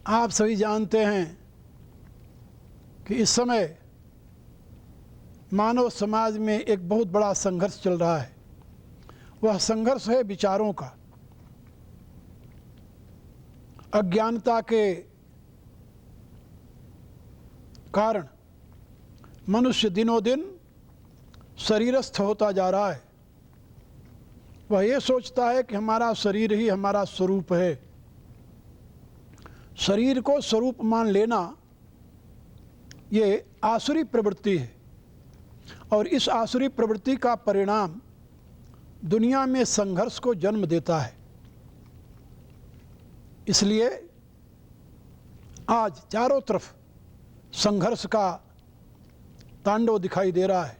आप सभी जानते हैं कि इस समय मानव समाज में एक बहुत बड़ा संघर्ष चल रहा है। वह संघर्ष है विचारों का। अज्ञानता के कारण मनुष्य दिनों दिन शरीरस्थ होता जा रहा है। वह ये सोचता है कि हमारा शरीर ही हमारा स्वरूप है। शरीर को स्वरूप मान लेना ये आसुरी प्रवृत्ति है और इस आसुरी प्रवृत्ति का परिणाम दुनिया में संघर्ष को जन्म देता है। इसलिए आज चारों तरफ संघर्ष का तांडव दिखाई दे रहा है।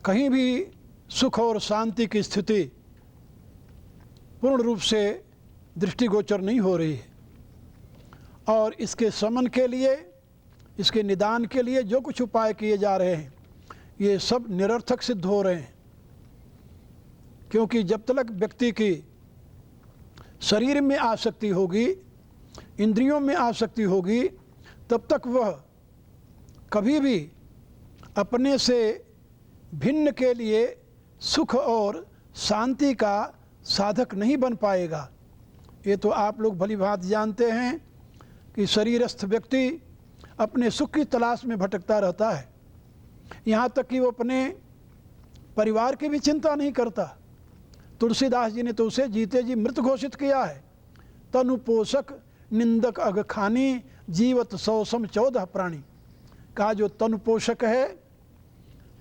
कहीं भी सुख और शांति की स्थिति पूर्ण रूप से दृष्टिगोचर नहीं हो रही है और इसके शमन के लिए, इसके निदान के लिए जो कुछ उपाय किए जा रहे हैं ये सब निरर्थक सिद्ध हो रहे हैं। क्योंकि जब तक व्यक्ति की शरीर में आसक्ति होगी, इंद्रियों में आसक्ति होगी, तब तक वह कभी भी अपने से भिन्न के लिए सुख और शांति का साधक नहीं बन पाएगा। ये तो आप लोग भली भांति जानते हैं कि शरीरस्थ व्यक्ति अपने सुख की तलाश में भटकता रहता है। यहाँ तक कि वो अपने परिवार की भी चिंता नहीं करता। तुलसीदास जी ने तो उसे जीते जी मृत घोषित किया है। तनु पोषक निंदक अग खानी जीवत 114 प्राणी। का जो तनु पोषक है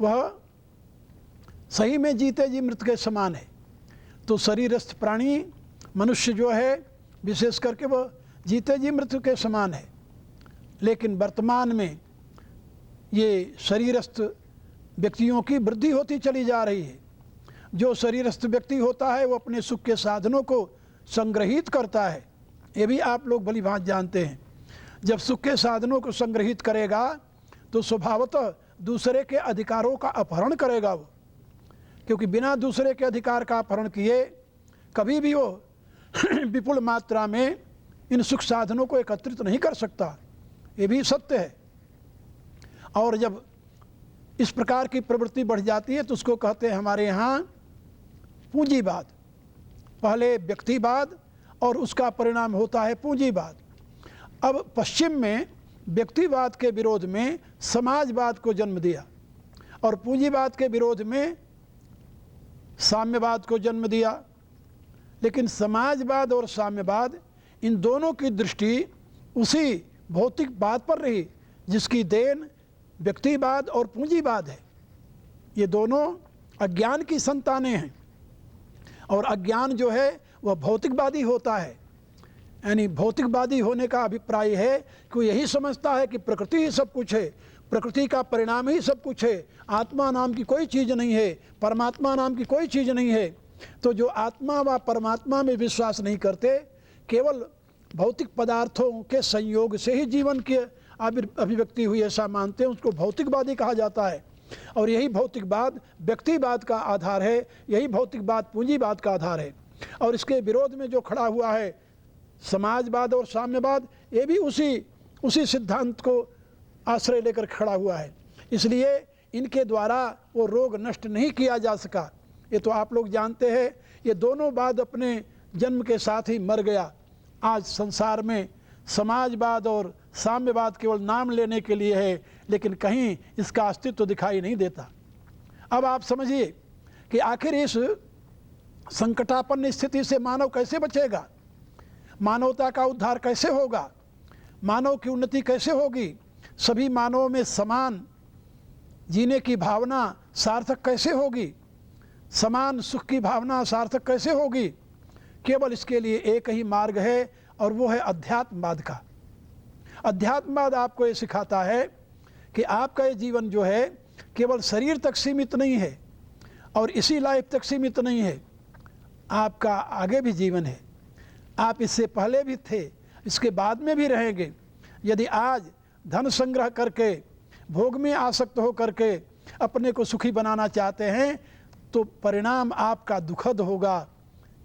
वह सही में जीते जी मृत के समान है। तो शरीरस्थ प्राणी मनुष्य जो है विशेष करके वह जीते जी मृत्यु के समान है। लेकिन वर्तमान में ये शरीरस्थ व्यक्तियों की वृद्धि होती चली जा रही है। जो शरीरस्थ व्यक्ति होता है वो अपने सुख के साधनों को संग्रहित करता है। ये भी आप लोग भली भांति जानते हैं। जब सुख के साधनों को संग्रहित करेगा तो स्वभावतः दूसरे के अधिकारों का अपहरण करेगा वो। क्योंकि बिना दूसरे के अधिकार का अपहरण किए कभी भी वो विपुल मात्रा में इन सुख साधनों को एकत्रित नहीं कर सकता। ये भी सत्य है। और जब इस प्रकार की प्रवृत्ति बढ़ जाती है तो उसको कहते हैं हमारे यहाँ पूंजीवाद। पहले व्यक्तिवाद और उसका परिणाम होता है पूंजीवाद। अब पश्चिम में व्यक्तिवाद के विरोध में समाजवाद को जन्म दिया और पूंजीवाद के विरोध में साम्यवाद को जन्म दिया। लेकिन समाजवाद और साम्यवाद इन दोनों की दृष्टि उसी भौतिकवाद पर रही जिसकी देन व्यक्तिवाद और पूंजीवाद है। ये दोनों अज्ञान की संतानें हैं और अज्ञान जो है वह भौतिकवादी होता है। यानी भौतिकवादी होने का अभिप्राय है कि वो यही समझता है कि प्रकृति ही सब कुछ है, प्रकृति का परिणाम ही सब कुछ है, आत्मा नाम की कोई चीज़ नहीं है, परमात्मा नाम की कोई चीज़ नहीं है। तो जो आत्मा व परमात्मा में विश्वास नहीं करते, केवल भौतिक पदार्थों के संयोग से ही जीवन की अभिव्यक्ति हुई ऐसा मानते हैं, उसको भौतिकवादी कहा जाता है। और यही भौतिकवाद व्यक्तिवाद का आधार है, यही भौतिकवाद पूंजीवाद का आधार है। और इसके विरोध में जो खड़ा हुआ है समाजवाद और साम्यवाद, ये भी उसी सिद्धांत को आश्रय लेकर खड़ा हुआ है। इसलिए इनके द्वारा वो रोग नष्ट नहीं किया जा सका। ये तो आप लोग जानते हैं। ये दोनों वाद अपने जन्म के साथ ही मर गया। आज संसार में समाजवाद और साम्यवाद केवल नाम लेने के लिए है, लेकिन कहीं इसका अस्तित्व दिखाई नहीं देता। अब आप समझिए कि आखिर इस संकटापन्न स्थिति से मानव कैसे बचेगा, मानवता का उद्धार कैसे होगा, मानव की उन्नति कैसे होगी, सभी मानवों में समान जीने की भावना सार्थक कैसे होगी, समान सुख की भावना सार्थक कैसे होगी। केवल इसके लिए एक ही मार्ग है और वो है अध्यात्मवाद का। अध्यात्मवाद आपको ये सिखाता है कि आपका ये जीवन जो है केवल शरीर तक सीमित नहीं है और इसी लाइफ तक सीमित नहीं है। आपका आगे भी जीवन है। आप इससे पहले भी थे, इसके बाद में भी रहेंगे। यदि आज धन संग्रह करके भोग में आसक्त हो करके अपने को सुखी बनाना चाहते हैं तो परिणाम आपका दुखद होगा।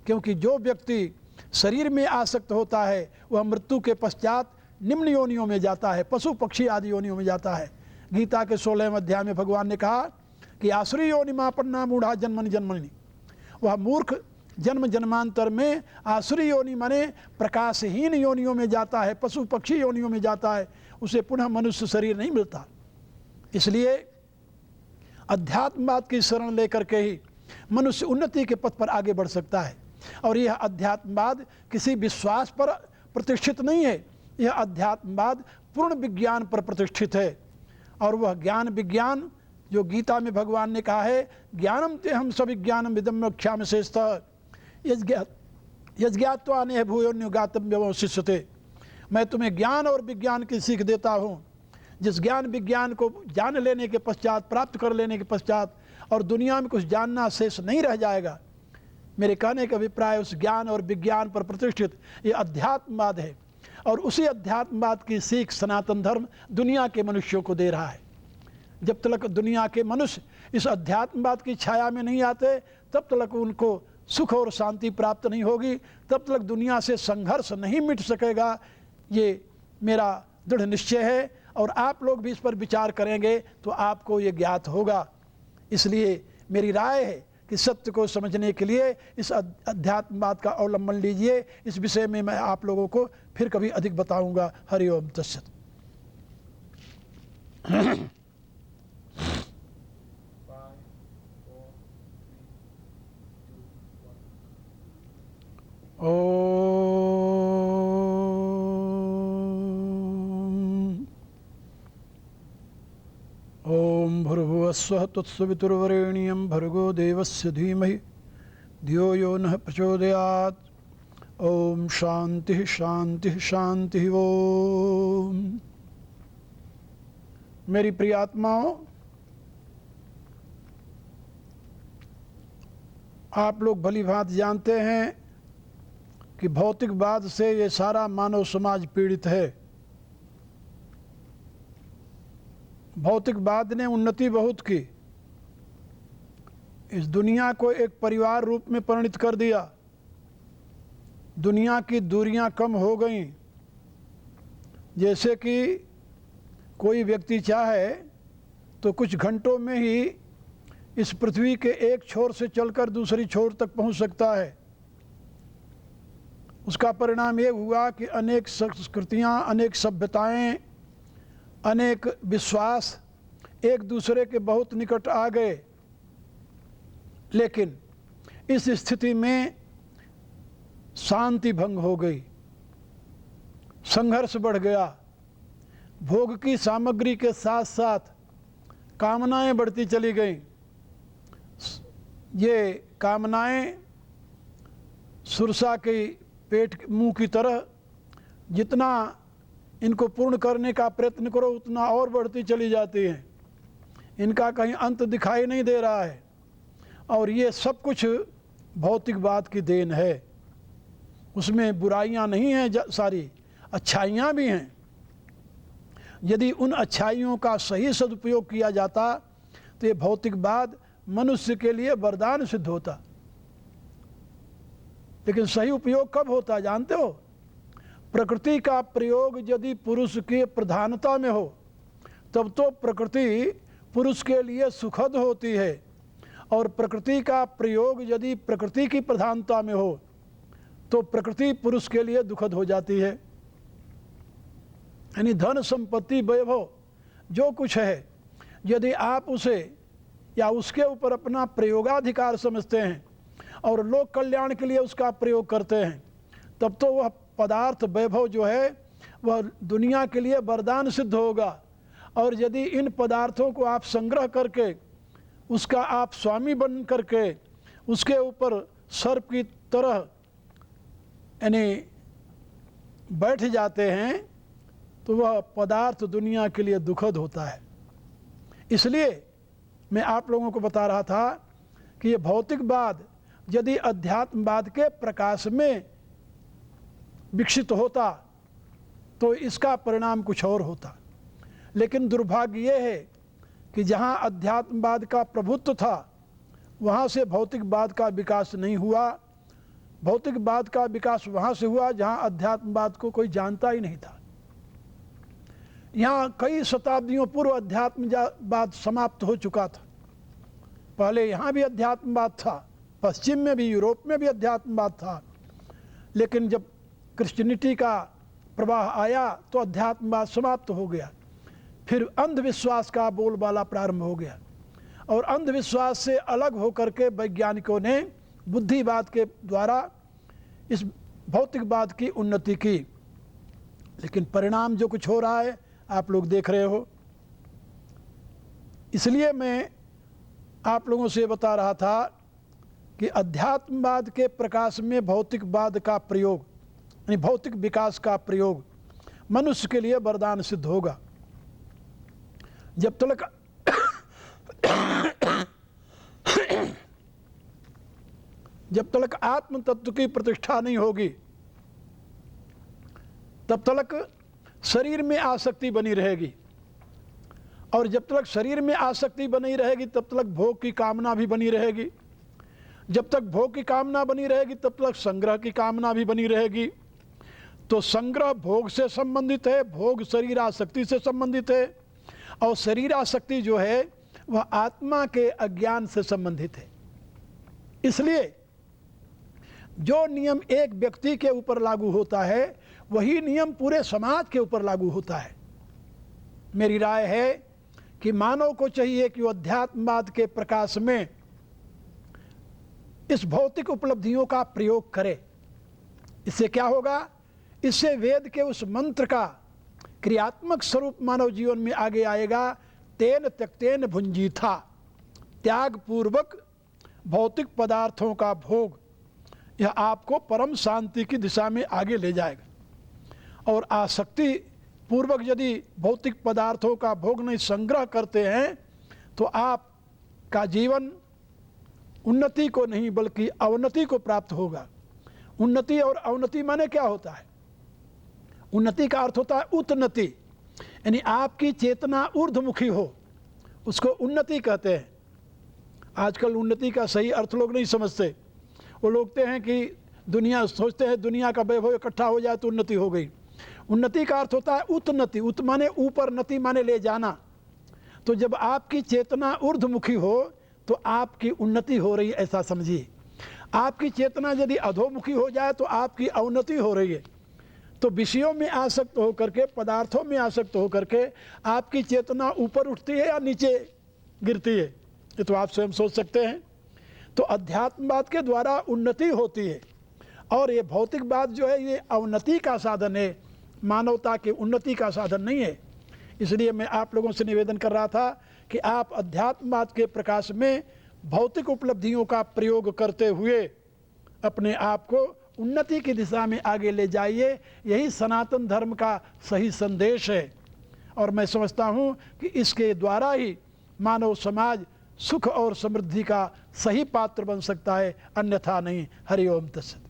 क्योंकि जो व्यक्ति शरीर में आसक्त होता है वह मृत्यु के पश्चात निम्न योनियों में जाता है, पशु पक्षी आदि योनियों में जाता है। गीता के 16वें अध्याय में भगवान ने कहा कि आसुरी योनि मापन्ना मूढ़ा जन्मनि जन्मनि, वह मूर्ख जन्म जन्मांतर में आसुरी योनि माने प्रकाशहीन योनियों में जाता है, पशु पक्षी योनियों में जाता है, उसे पुनः मनुष्य शरीर नहीं मिलता। इसलिए अध्यात्मवाद की शरण लेकर के ही मनुष्य उन्नति के पथ पर आगे बढ़ सकता है। और यह अध्यात्मवाद किसी विश्वास पर प्रतिष्ठित नहीं है, यह अध्यात्मवाद पूर्ण विज्ञान पर प्रतिष्ठित है। और वह ज्ञान विज्ञान जो गीता में भगवान ने कहा है, ज्ञानम ते हम सविज्ञानम विदम वक्ष्यामि शेषतः यज्ञात्वा नेह भूयोन्युगातव्यमो शिष्यते। मैं तुम्हें ज्ञान और विज्ञान की सीख देता हूँ, जिस ज्ञान विज्ञान को जान लेने के पश्चात, प्राप्त कर लेने के पश्चात और दुनिया में कुछ जानना शेष नहीं रह जाएगा। मेरे कहने का अभिप्राय उस ज्ञान और विज्ञान पर प्रतिष्ठित ये अध्यात्मवाद है। और उसी अध्यात्मवाद की सीख सनातन धर्म दुनिया के मनुष्यों को दे रहा है। जब तक दुनिया के मनुष्य इस अध्यात्मवाद की छाया में नहीं आते, तब तक उनको सुख और शांति प्राप्त नहीं होगी, तब तक दुनिया से संघर्ष नहीं मिट सकेगा। ये मेरा दृढ़ निश्चय है और आप लोग भी इस पर विचार करेंगे तो आपको ये ज्ञात होगा। इसलिए मेरी राय है कि सत्य को समझने के लिए इस अध्यात्मवाद का अवलंबन लीजिए। इस विषय में मैं आप लोगों को फिर कभी अधिक बताऊंगा। हरि ओम तत्सत। ओम भूर्भुवस्वः तत्सवितुर्वरेण्यं भर्गो देवस्य धीमहि धियो यो नः प्रचोदयात्। ओम शांति शांति शांति। ओम। मेरी प्रिय आत्माओं, आप लोग भली भांति जानते हैं कि भौतिकवाद से ये सारा मानव समाज पीड़ित है। भौतिकवाद ने उन्नति बहुत की, इस दुनिया को एक परिवार रूप में परिणित कर दिया। दुनिया की दूरियां कम हो गईं। जैसे कि कोई व्यक्ति चाहे तो कुछ घंटों में ही इस पृथ्वी के एक छोर से चलकर दूसरी छोर तक पहुंच सकता है। उसका परिणाम ये हुआ कि अनेक संस्कृतियां, अनेक सभ्यताएं, अनेक विश्वास एक दूसरे के बहुत निकट आ गए। लेकिन इस स्थिति में शांति भंग हो गई, संघर्ष बढ़ गया। भोग की सामग्री के साथ साथ कामनाएं बढ़ती चली गईं। ये कामनाएं सुरसा के पेट मुंह की तरह, जितना इनको पूर्ण करने का प्रयत्न करो उतना और बढ़ती चली जाती हैं। इनका कहीं अंत दिखाई नहीं दे रहा है। और ये सब कुछ भौतिकवाद की देन है। उसमें बुराइयां नहीं हैं, सारी अच्छाइयां भी हैं। यदि उन अच्छाइयों का सही सदुपयोग किया जाता तो ये भौतिकवाद मनुष्य के लिए वरदान सिद्ध होता। लेकिन सही उपयोग कब होता जानते हो? प्रकृति का प्रयोग यदि पुरुष के प्रधानता में हो तब तो प्रकृति पुरुष के लिए सुखद होती है। और प्रकृति का प्रयोग यदि प्रकृति की प्रधानता में हो तो प्रकृति पुरुष के लिए दुखद हो जाती है। यानी धन संपत्ति वैभव जो कुछ है, यदि आप उसे या उसके ऊपर अपना प्रयोगाधिकार समझते हैं और लोक कल्याण के लिए उसका प्रयोग करते हैं, तब तो वह पदार्थ वैभव जो है वह दुनिया के लिए वरदान सिद्ध होगा। और यदि इन पदार्थों को आप संग्रह करके उसका आप स्वामी बन करके उसके ऊपर सर्प की तरह यानी बैठ जाते हैं तो वह पदार्थ दुनिया के लिए दुखद होता है। इसलिए मैं आप लोगों को बता रहा था कि ये भौतिकवाद यदि अध्यात्मवाद के प्रकाश में विकसित होता तो इसका परिणाम कुछ और होता। लेकिन दुर्भाग्य ये है कि जहाँ अध्यात्मवाद का प्रभुत्व था वहाँ से भौतिकवाद का विकास नहीं हुआ। भौतिकवाद का विकास वहाँ से हुआ जहाँ अध्यात्मवाद को कोई जानता ही नहीं था। यहाँ कई शताब्दियों पूर्व अध्यात्मवाद समाप्त हो चुका था। पहले यहाँ भी अध्यात्मवाद था, पश्चिम में भी, यूरोप में भी अध्यात्मवाद था, लेकिन जब क्रिश्चियनिटी का प्रवाह आया तो अध्यात्मवाद समाप्त हो गया। फिर अंधविश्वास का बोलबाला प्रारंभ हो गया और अंधविश्वास से अलग होकर के वैज्ञानिकों ने बुद्धिवाद के द्वारा इस भौतिकवाद की उन्नति की। लेकिन परिणाम जो कुछ हो रहा है आप लोग देख रहे हो। इसलिए मैं आप लोगों से बता रहा था कि अध्यात्मवाद के प्रकाश में भौतिकवाद का प्रयोग, यानी भौतिक विकास का प्रयोग मनुष्य के लिए वरदान सिद्ध होगा। जब तक आत्म तत्व की प्रतिष्ठा नहीं होगी तब तक शरीर में आसक्ति बनी रहेगी, और जब तक शरीर में आसक्ति बनी रहेगी तब तक भोग की कामना भी बनी रहेगी। जब तक भोग की कामना बनी रहेगी तब तक संग्रह की कामना भी बनी रहेगी। तो संग्रह भोग से संबंधित है, भोग शरीर आसक्ति से संबंधित है, और शरीर आसक्ति जो है वह आत्मा के अज्ञान से संबंधित है। इसलिए जो नियम एक व्यक्ति के ऊपर लागू होता है वही नियम पूरे समाज के ऊपर लागू होता है। मेरी राय है कि मानव को चाहिए कि वो अध्यात्मवाद के प्रकाश में इस भौतिक उपलब्धियों का प्रयोग करे। इससे क्या होगा? इससे वेद के उस मंत्र का क्रियात्मक स्वरूप मानव जीवन में आगे आएगा। तेन त्यक्तेन भुंजीथा, त्याग पूर्वक भौतिक पदार्थों का भोग, यह आपको परम शांति की दिशा में आगे ले जाएगा। और आसक्ति पूर्वक यदि भौतिक पदार्थों का भोग नहीं संग्रह करते हैं तो आपका जीवन उन्नति को नहीं बल्कि अवनति को प्राप्त होगा। उन्नति और अवनति माने क्या होता है? उन्नति का अर्थ होता है उन्नति, यानी आपकी चेतना ऊर्ध्वमुखी हो, उसको उन्नति कहते हैं। आजकल उन्नति का सही अर्थ लोग नहीं समझते। वो लोग कहते हैं कि दुनिया, सोचते हैं दुनिया का वैभव इकट्ठा हो जाए तो उन्नति हो गई। उन्नति का अर्थ होता है उन्नति, उत माने ऊपर, नति माने ले जाना। तो जब आपकी चेतना ऊर्ध्वमुखी हो तो आपकी उन्नति हो रही है, ऐसा समझिए। आपकी चेतना यदि अधोमुखी हो जाए तो आपकी अवनति हो रही है। तो विषयों में आसक्त होकर के, पदार्थों में आसक्त होकर के आपकी चेतना ऊपर उठती है या नीचे गिरती है, ये तो आप स्वयं सोच सकते हैं। तो अध्यात्मवाद के द्वारा उन्नति होती है, और ये भौतिकवाद जो है ये अवनति का साधन है, मानवता के उन्नति का साधन नहीं है। इसलिए मैं आप लोगों से निवेदन कर रहा था कि आप अध्यात्मवाद के प्रकाश में भौतिक उपलब्धियों का प्रयोग करते हुए अपने आप को उन्नति की दिशा में आगे ले जाइए। यही सनातन धर्म का सही संदेश है, और मैं समझता हूँ कि इसके द्वारा ही मानव समाज सुख और समृद्धि का सही पात्र बन सकता है, अन्यथा नहीं। हरि ओम तत्सत।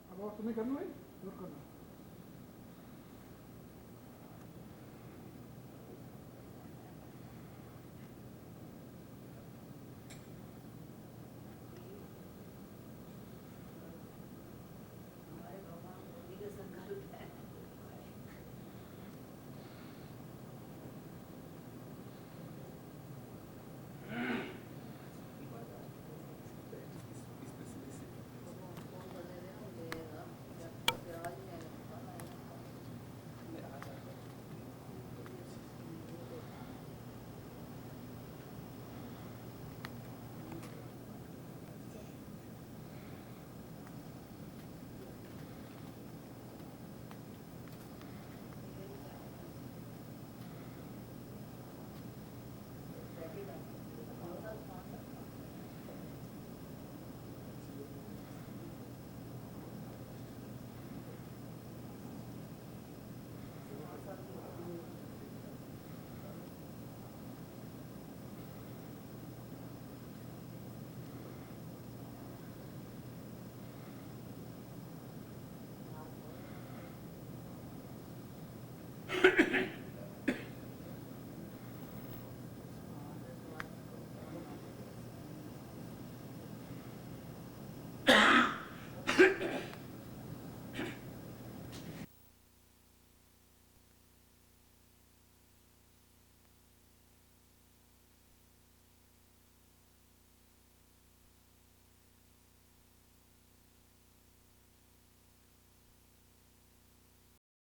अब और तुम्हें करना है।